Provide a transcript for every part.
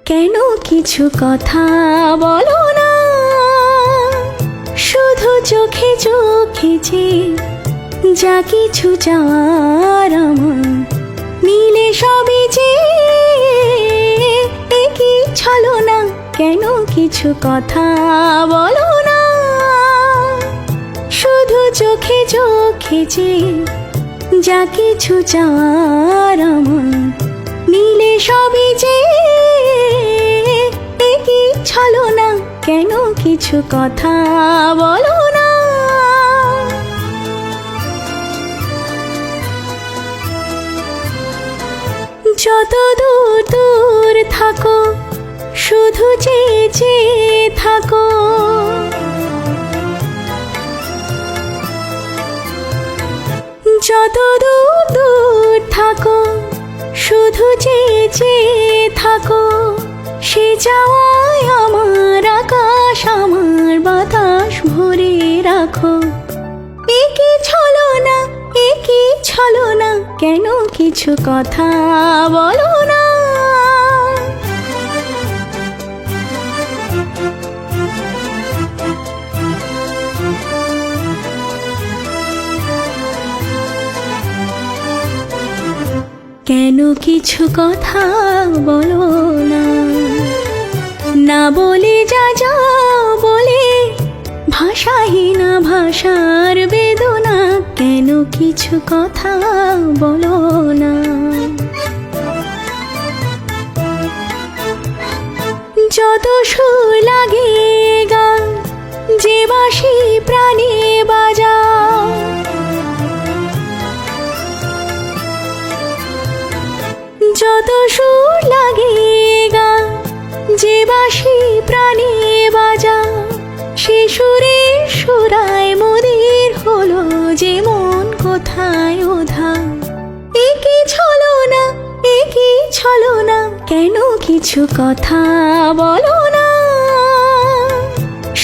কেন কিছু কথা বলো না, শুধু চোখে চোখে যে যা কিছু চাওয়ার আমার মিলে সবই যে একই ছলনা। কেন কিছু কথা বলো না, শুধু চোখে চোখে যে যা কিছু চাওয়ার আমার মিলে সবই যে একই ছলনা। কেন কিছু কথা বলো না। যত দূর দূর থাকো শুধু চেয়ে চেয়ে থাকো, যত দূর দূর থাকো শুধু চেয়ে চেয়ে থাকো। সে চাওয়ায় আমার আকাশ আমার বাতাস ভরে রাখো। একই ছলনা একই ছলনা, কেন কিছু কথা বলো না। কেন কিছু কথা বলো না, না বলে যা যা বলে ভাষাহীন ভাষার বেদনা। কেন কিছু কথা বলো না। যত সুর লাগে গান যে বাঁশি প্রাণে বাজাও, যত সুর লাগে গান যে বাঁশি প্রাণে বাজাও। সে সুরে সুরায় মদির হলো যে মন কোথায় উধাও। একই ছলনা একই ছলনা, কেন কিছু কথা বলো না।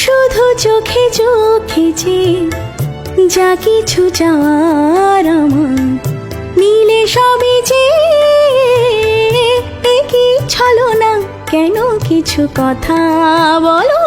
শুধু চোখে চোখে যে যা কিছু চাওয়ার আমার মিলে সবই যে একই ছলনা। কেন কিছু কথা বলো